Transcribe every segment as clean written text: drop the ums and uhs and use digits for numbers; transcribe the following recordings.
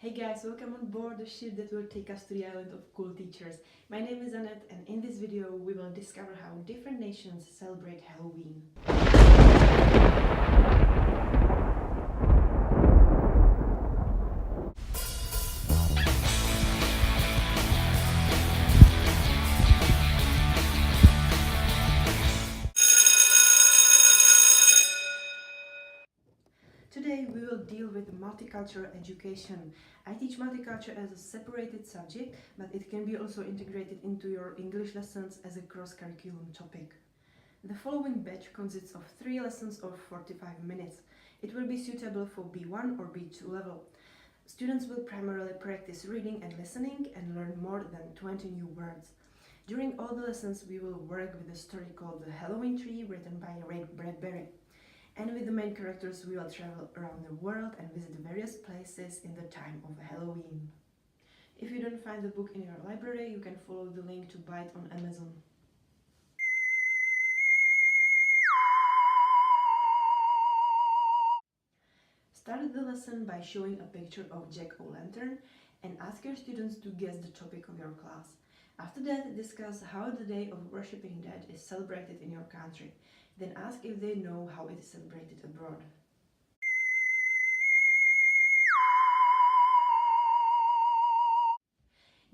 Hey guys, welcome on board the ship that will take us to the island of cool teachers. My name is Annette, and in this video we will discover how different nations celebrate Halloween. Today we will deal with multicultural education. I teach multicultural as a separated subject, but it can be also integrated into your English lessons as a cross-curriculum topic. The following batch consists of 3 lessons of 45 minutes. It will be suitable for B1 or B2 level. Students will primarily practice reading and listening and learn more than 20 new words. During all the lessons we will work with a story called The Halloween Tree, written by Ray Bradbury. And with the main characters we will travel around the world and visit various places in the time of Halloween. If you don't find the book in your library, you can follow the link to buy it on Amazon. Start the lesson by showing a picture of Jack-o'-lantern and ask your students to guess the topic of your class. After that, discuss how the Day of Worshipping Dead is celebrated in your country. Then ask if they know how it is celebrated abroad.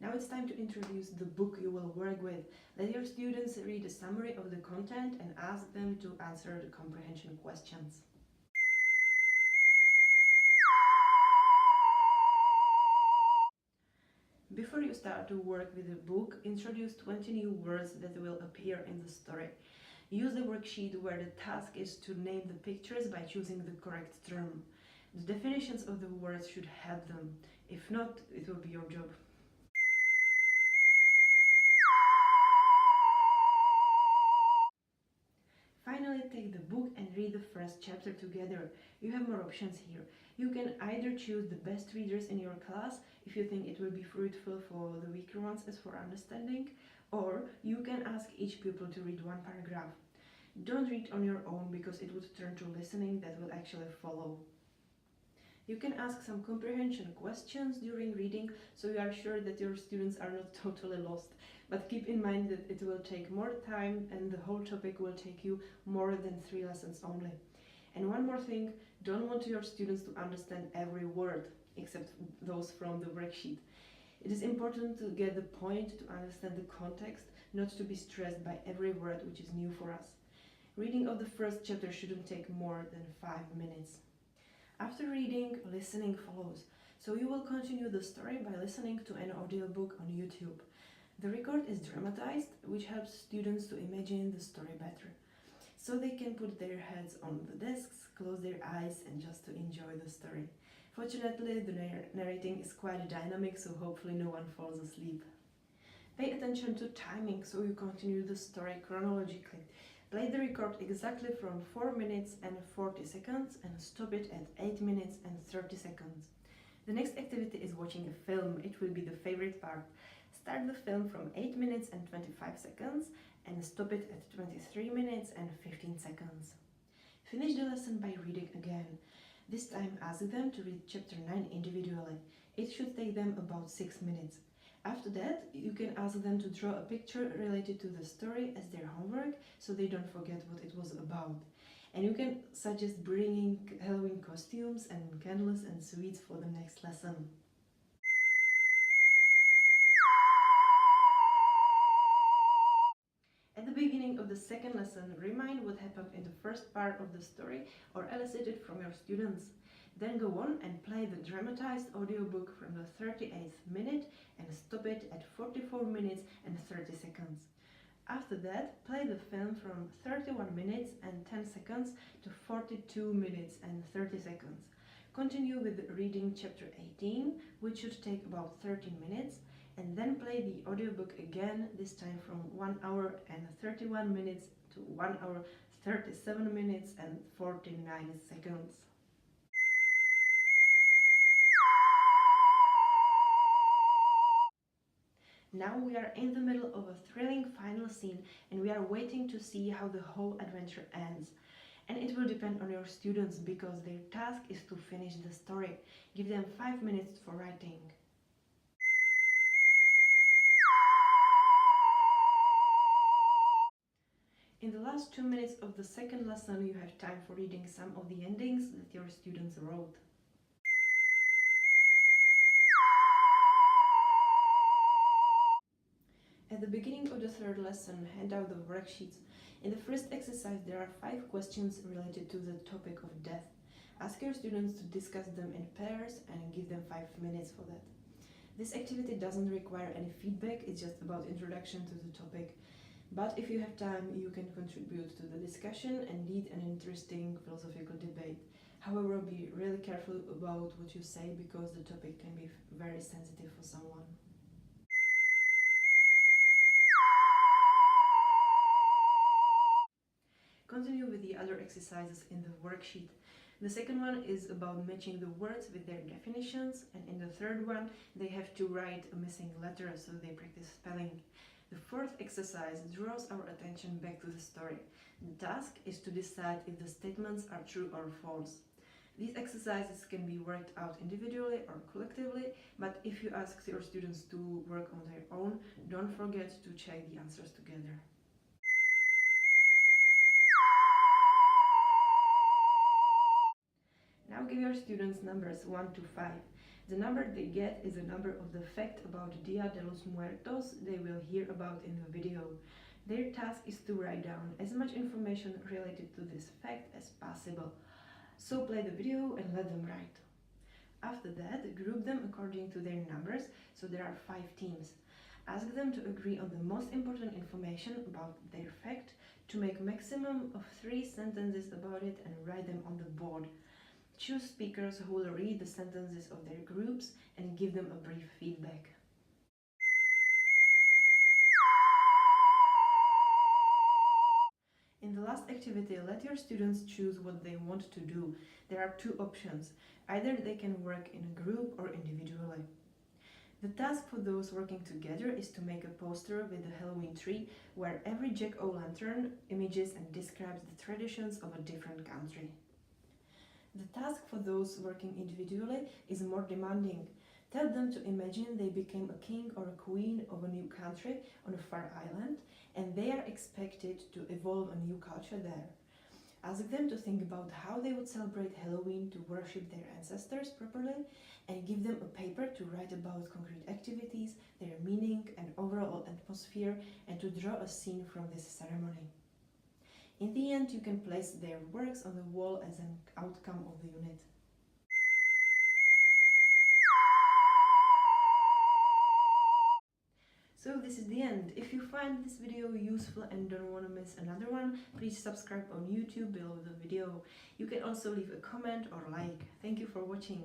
Now it's time to introduce the book you will work with. Let your students read a summary of the content and ask them to answer the comprehension questions. Before you start to work with the book, introduce 20 new words that will appear in the story. Use the worksheet where the task is to name the pictures by choosing the correct term. The definitions of the words should help them. If not, it will be your job. Finally, take the book and read the first chapter together. You have more options here. You can either choose the best readers in your class if you think it will be fruitful for the weaker ones as for understanding, or you can ask each pupil to read one paragraph. Don't read on your own because it would turn to listening that will actually follow. You can ask some comprehension questions during reading so you are sure that your students are not totally lost. But keep in mind that it will take more time and the whole topic will take you more than 3 lessons only. And one more thing, don't want your students to understand every word except those from the worksheet. It is important to get the point, to understand the context, not to be stressed by every word which is new for us. Reading of the first chapter shouldn't take more than 5 minutes. After reading, listening follows. So you will continue the story by listening to an audiobook on YouTube. The record is dramatized, which helps students to imagine the story better. So they can put their heads on the desks, close their eyes and just to enjoy the story. Fortunately, the narrating is quite dynamic, so hopefully no one falls asleep. Pay attention to timing so you continue the story chronologically. Play the record exactly from 4 minutes and 40 seconds and stop it at 8 minutes and 30 seconds. The next activity is watching a film. It will be the favorite part. Start the film from 8 minutes and 25 seconds and stop it at 23 minutes and 15 seconds. Finish the lesson by reading again. This time ask them to read chapter 9 individually. It should take them about 6 minutes. After that, you can ask them to draw a picture related to the story as their homework so they don't forget what it was about. And you can suggest bringing Halloween costumes and candles and sweets for the next lesson. At the beginning of the second lesson, remind what happened in the first part of the story or elicit it from your students. Then go on and play the dramatized audiobook from the 38th minute and stop it at 44 minutes and 30 seconds. After that, play the film from 31 minutes and 10 seconds to 42 minutes and 30 seconds. Continue with reading chapter 18, which should take about 13 minutes, and then play the audiobook again, this time from 1 hour and 31 minutes to 1 hour 37 minutes and 49 seconds. Now we are in the middle of a thrilling final scene and we are waiting to see how the whole adventure ends. And it will depend on your students because their task is to finish the story. Give them 5 minutes for writing. In the last 2 minutes of the second lesson, you have time for reading some of the endings that your students wrote. At the beginning of the third lesson, hand out the worksheets. In the first exercise, there are 5 questions related to the topic of death. Ask your students to discuss them in pairs and give them 5 minutes for that. This activity doesn't require any feedback, it's just about introduction to the topic. But if you have time, you can contribute to the discussion and lead an interesting philosophical debate. However, be really careful about what you say because the topic can be very sensitive for someone. Continue with the other exercises in the worksheet. The second one is about matching the words with their definitions, and in the third one, they have to write a missing letter, so they practice spelling. The fourth exercise draws our attention back to the story. The task is to decide if the statements are true or false. These exercises can be worked out individually or collectively, but if you ask your students to work on their own, don't forget to check the answers together. Now give your students numbers 1 to 5. The number they get is the number of the fact about Dia de los Muertos they will hear about in the video. Their task is to write down as much information related to this fact as possible. So play the video and let them write. After that, group them according to their numbers, so there are 5 teams. Ask them to agree on the most important information about their fact, to make maximum of 3 sentences about it and write them on the board. Choose speakers who will read the sentences of their groups and give them a brief feedback. In the last activity, let your students choose what they want to do. There are 2 options. Either they can work in a group or individually. The task for those working together is to make a poster with a Halloween tree where every jack-o'-lantern images and describes the traditions of a different country. The task for those working individually is more demanding. Tell them to imagine they became a king or a queen of a new country on a far island, and they are expected to evolve a new culture there. Ask them to think about how they would celebrate Halloween to worship their ancestors properly, and give them a paper to write about concrete activities, their meaning and overall atmosphere, and to draw a scene from this ceremony. In the end, you can place their works on the wall as an outcome of the unit. So this is the end. If you find this video useful and don't want to miss another one, please subscribe on YouTube below the video. You can also leave a comment or like. Thank you for watching.